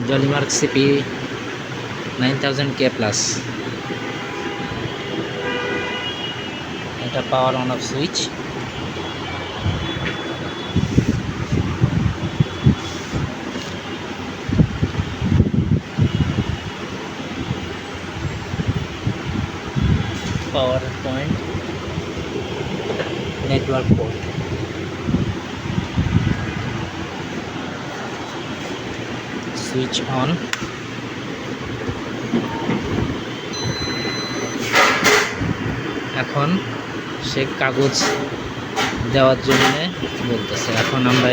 Jollymark CP 9000K plus. এটা power on off switch. Power point, network port. Switch on. এখন সে কাগজ দেওয়ার জন্য বলতেছে। এখন আমরা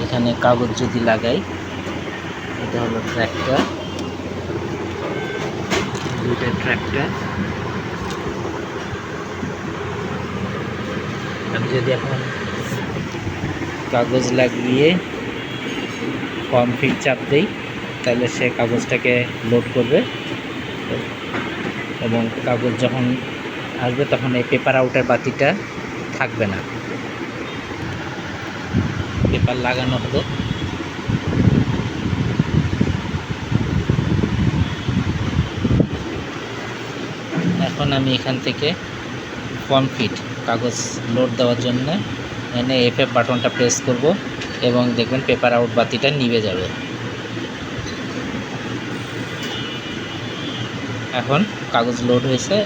এখানে কাগজ যদি লাগাই, এটা হলো ট্র্যাক্টর, দুইটা ট্র্যাক্টর। আমি যদি এখন কাগজ লাগিয়ে ফর্ম ফিট চাপ দিই, তাহলে সে কাগজটাকে লোড করবে এবং কাগজ যখন আসবে তখন এই পেপার আউটের বাতিটা থাকবে না, পেপার লাগানো হলো। এখন আমি এখান থেকে ফর্ম ফিট কাগজ লোড দেওয়ার জন্য এখানে F বাটনটা প্রেস করব এবং দেখবেন পেপার আউট বাতিটা নিভে যাবে। এখন কাগজ লোড হয়েছে,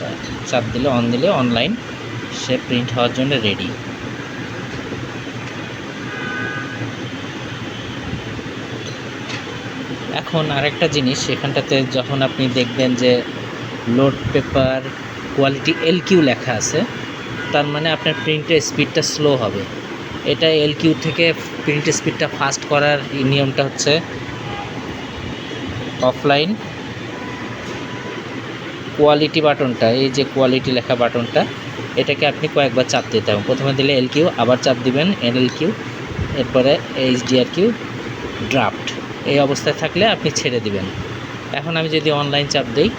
চাপ দিলে অন দিলে অনলাইন সে প্রিন্ট হওয়ার জন্য রেডি। এখন আরেকটা জিনিস, এখানটাতে যখন আপনি দেখবেন যে লোড পেপার কোয়ালিটি LQ লেখা আছে, তার মানে আপনার প্রিন্টের স্পিডটা স্লো হবে। এটা LQ থেকে প্রিন্টের স্পিডটা ফাস্ট করার নিয়মটা হচ্ছে অফলাইন কোয়ালিটি বাটনটা, এই যে কোয়ালিটি লেখা বাটনটা, এটাকে আপনি কয়েকবার চাপ দিতে হবে। প্রথমে দিলে LQ, আবার চাপ দিবেন NLQ, এরপরে HDRQ ড্রাফট। এই অবস্থায় থাকলে আপনি ছেড়ে দিবেন। এখন আমি যদি অনলাইন চাপ দিই,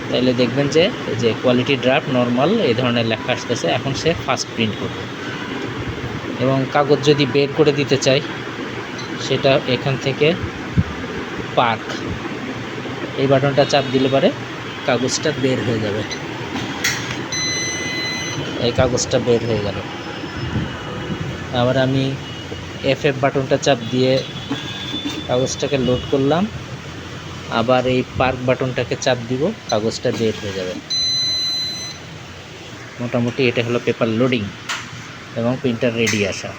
তাহলে দেখবেন যে এই যে কোয়ালিটি ড্রাফট, নর্মাল এই ধরনের লেখা আসতেছে। এখন সে ফাস্ট প্রিন্ট করবে। এবং কাগজ যদি বের করে দিতে চাই, সেটা এখান থেকে পার্ক এই বাটনটা চাপ দিলে পরে কাগজটা বের হয়ে যাবে। এই কাগজটা বের হয়ে গেল। আবার আমি F বাটনটা চাপ দিয়ে কাগজটাকে লোড করলাম, আবার এই পার্ক বাটনটাকে চাপ দিব, কাগজটা বের হয়ে যাবে। মোটামুটি এটা হলো পেপার লোডিং এবং প্রিন্টার রেডি আসা।